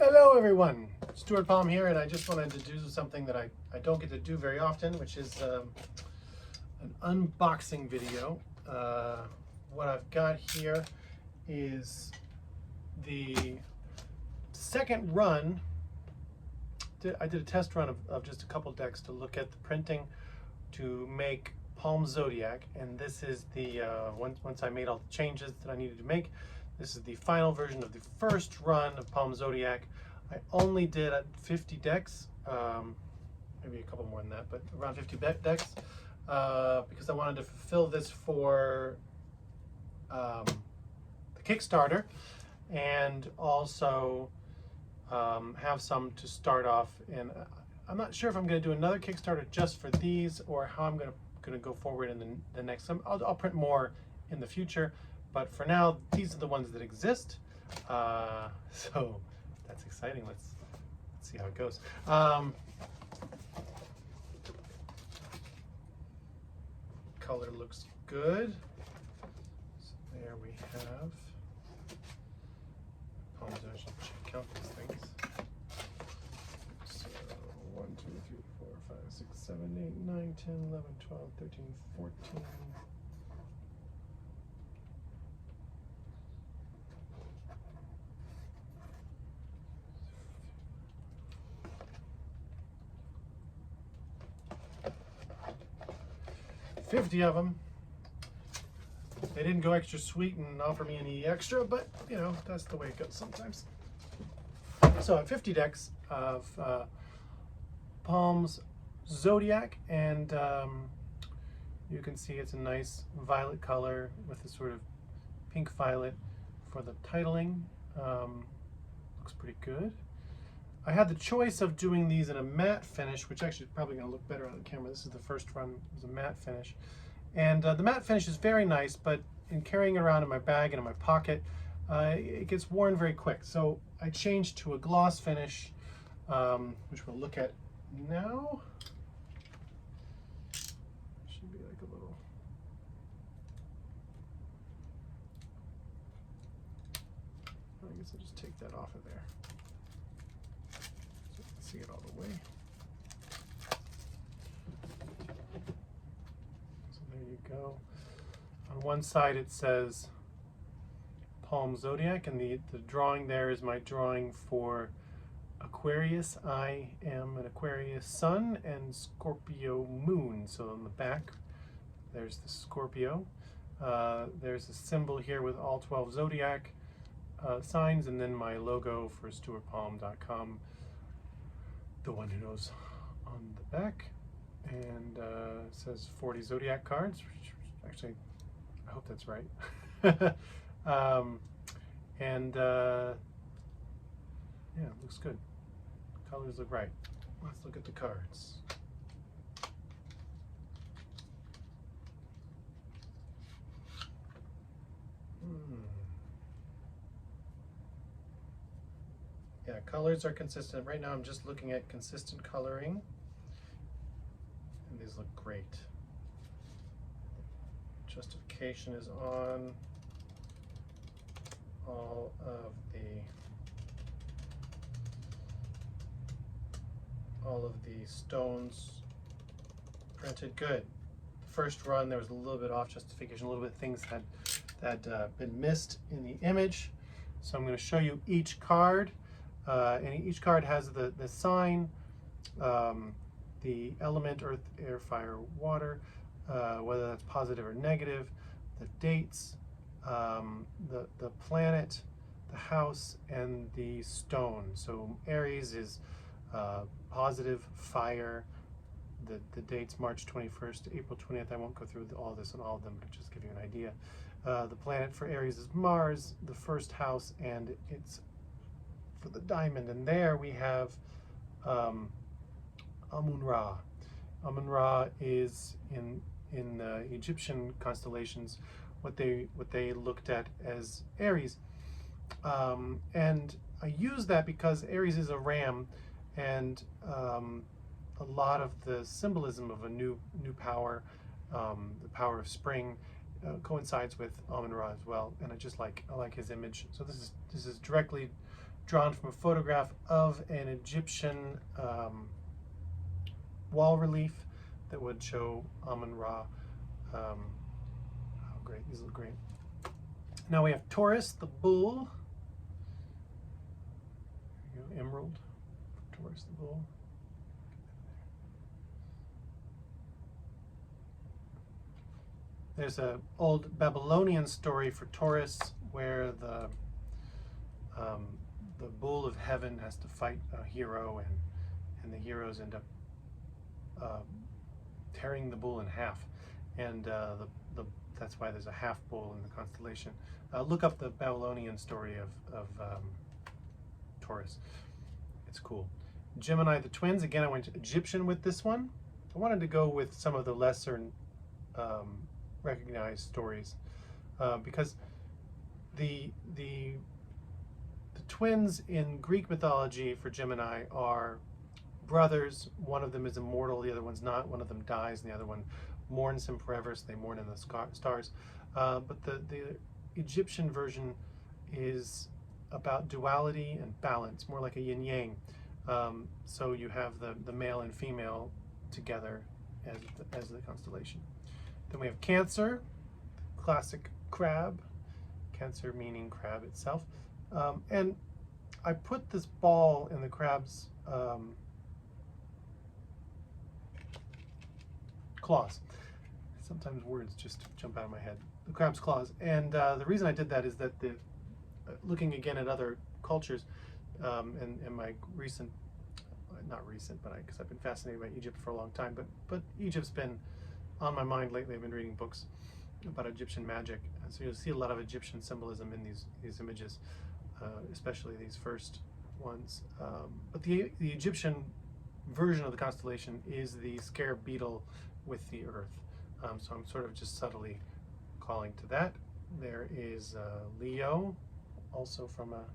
Hello everyone, Stuart Palm here, and I just wanted to do something that I don't get to do very often, which is an unboxing video. What I've got here is the second run. I did a test run of just a couple decks to look at the printing to make Palm Zodiac, and this is the, once I made all the changes that I needed to make, this is the final version of the first run of Palm Zodiac. I only did 50 decks, maybe a couple more than that, but around 50 decks, because I wanted to fulfill this for the Kickstarter, and also have some to start off. And I'm not sure if I'm going to do another Kickstarter just for these, or how I'm going to go forward in the next. I'll print more in the future. But for now, these are the ones that exist. So that's exciting. Let's see how it goes. Color looks good. So there we have. I should count these things. So 1, 2, 3, 4, 5, 6, 7, 8, 9, 10, 11, 12, 13, 14. 50 of them. They didn't go extra sweet and offer me any extra, but you know, that's the way it goes sometimes. So I have 50 decks of Palm's Zodiac, and you can see it's a nice violet color with a sort of pink violet for the titling. Looks pretty good. I had the choice of doing these in a matte finish, which actually is probably going to look better on the camera. This is the first run, it was a matte finish. And the matte finish is very nice, but in carrying it around in my bag and in my pocket, it gets worn very quick. So I changed to a gloss finish, which we'll look at now. Should be like a little... I guess I'll just take that off of there. See it all the way. So there you go. On one side it says Palm Zodiac, and the drawing there is my drawing for Aquarius. I am an Aquarius sun and Scorpio moon. So on the back there's the Scorpio. There's a symbol here with all 12 Zodiac signs, and then my logo for stuartpalm.com. The one who knows on the back, and it says 40 Zodiac cards, which actually I hope that's right. Yeah, it looks good. Colors look right. Let's look at the cards. Yeah, colors are consistent. Right now I'm just looking at consistent coloring, and these look great. Justification is on all of the stones printed good. The first run there was a little bit off justification, a little bit of things that had been missed in the image. So I'm going to show you each card. And each card has the sign, the element, earth, air, fire, water, whether that's positive or negative, the dates, the planet, the house, and the stone. So Aries is positive, fire. The dates March 21st to April 20th. I won't go through all this and all of them, but just give you an idea. The planet for Aries is Mars, the first house, and it's for the diamond, and there we have Amun-Ra. Amun-Ra is in the Egyptian constellations what they looked at as Aries, and I use that because Aries is a ram, and a lot of the symbolism of a new power, the power of spring, coincides with Amun-Ra as well, and I like his image. So this is directly drawn from a photograph of an Egyptian wall relief that would show Amun-Ra. Oh, great! These look great. Now we have Taurus, the bull. There you go, emerald. Taurus, the bull. There's an old Babylonian story for Taurus where the bull of heaven has to fight a hero, and the heroes end up tearing the bull in half, and that's why there's a half bull in the constellation. Look up the Babylonian story of Taurus. It's cool. Gemini, the twins. Again, I went Egyptian with this one. I wanted to go with some of the lesser recognized stories because the twins in Greek mythology for Gemini are brothers. One of them is immortal, the other one's not. One of them dies, and the other one mourns him forever, so they mourn in the stars. But the Egyptian version is about duality and balance, more like a yin-yang. So you have the male and female together as the constellation. Then we have Cancer, classic crab. Cancer meaning crab itself. And I put this ball in the crab's claws. Sometimes words just jump out of my head. The crab's claws. And the reason I did that is that looking again at other cultures and my recent, not recent, but because I've been fascinated by Egypt for a long time, but Egypt's been on my mind lately. I've been reading books about Egyptian magic, and so you'll see a lot of Egyptian symbolism in these images, especially these first ones. But the Egyptian version of the constellation is the scarab beetle with the earth. So I'm sort of just subtly calling to that. There is Leo, also from a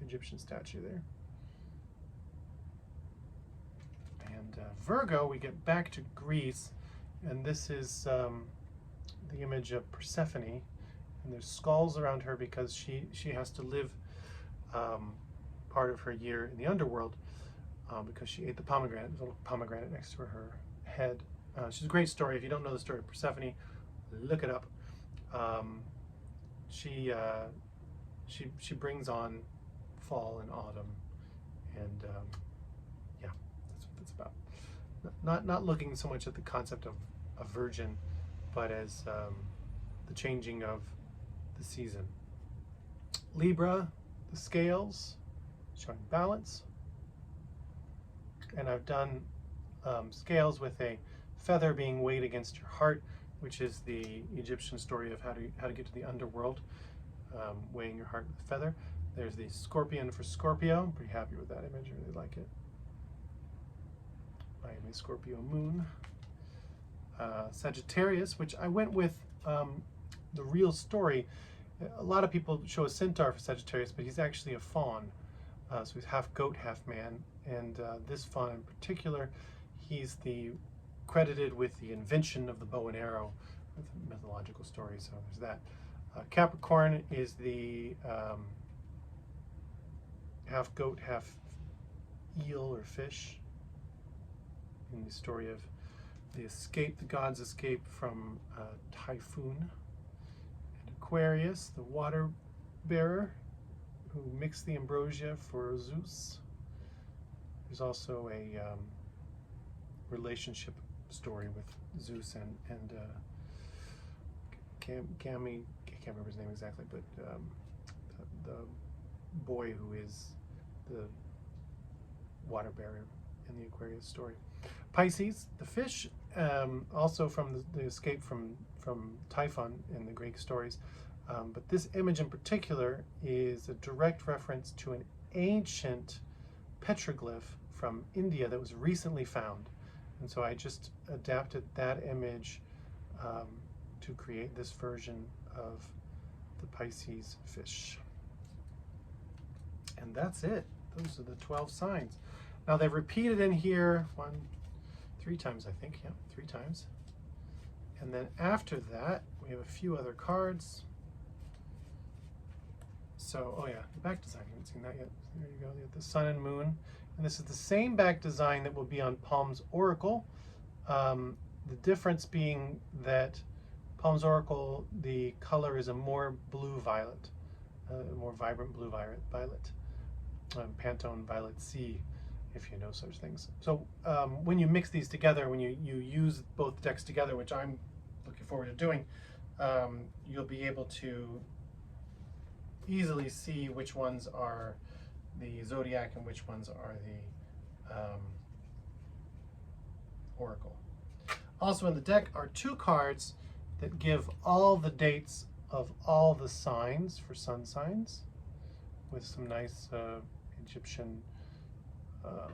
Egyptian statue there. And Virgo, we get back to Greece, and this is the image of Persephone, and there's skulls around her because she has to live part of her year in the underworld because she ate the pomegranate. There's a little pomegranate next to her head. She's a great story. If you don't know the story of Persephone, look it up. She brings on fall and autumn, and yeah, that's what that's about. Not looking so much at the concept of a virgin, but as the changing of the season. Libra, the scales, showing balance, and I've done scales with a feather being weighed against your heart, which is the Egyptian story of how to get to the underworld, weighing your heart with a feather. There's the scorpion for Scorpio. I'm pretty happy with that image. I really like it. I am a Scorpio moon. Sagittarius, which I went with the real story. A lot of people show a centaur for Sagittarius, but he's actually a fawn. So he's half goat, half man. And this fawn in particular, he's credited with the invention of the bow and arrow, with a mythological story, so there's that. Capricorn is the half goat, half eel or fish, in the story of the gods escape from typhoon. And Aquarius, the water bearer, who mixed the ambrosia for Zeus. There's also a relationship story with Zeus and Cami, I can't remember his name exactly, but the boy who is the water bearer in the Aquarius story. Pisces, the fish, also from the escape from Typhon in the Greek stories. But this image in particular is a direct reference to an ancient petroglyph from India that was recently found. And so I just adapted that image to create this version of the Pisces fish. And that's it. Those are the 12 signs. Now they've repeated in here 3 times, I think. Yeah, 3 times. And then after that, we have a few other cards. So, oh yeah, the back design, you haven't seen that yet. There you go, you have the sun and moon. And this is the same back design that will be on Palm's Oracle. The difference being that Palm's Oracle, the color is a more blue-violet, more vibrant blue-violet, Pantone Violet C, if you know such things. So when you mix these together, when you use both decks together, which I'm looking forward to doing, you'll be able to easily see which ones are the Zodiac and which ones are the Oracle. Also in the deck are 2 cards that give all the dates of all the signs for sun signs, with some nice Egyptian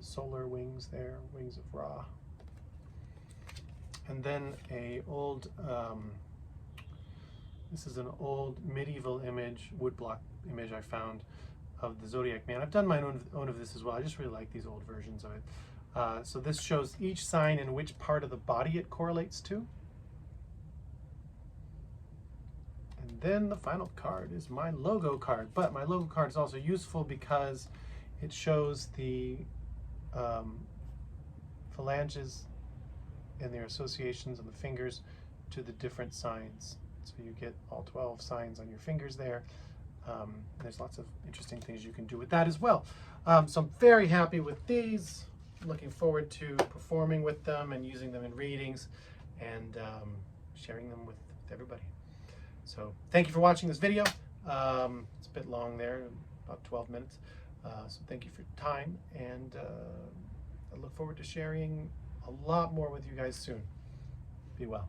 solar wings there, wings of Ra. And then a old, this is an old medieval image, woodblock image I found of the Zodiac man. I've done my own of this as well. I just really like these old versions of it. So this shows each sign and which part of the body it correlates to. And then the final card is my logo card. But my logo card is also useful because it shows the phalanges and their associations on the fingers to the different signs. So you get all 12 signs on your fingers there. There's lots of interesting things you can do with that as well. So I'm very happy with these. Looking forward to performing with them and using them in readings and sharing them with everybody. So thank you for watching this video. It's a bit long there, about 12 minutes. So thank you for your time, and I look forward to sharing a lot more with you guys soon. Be well.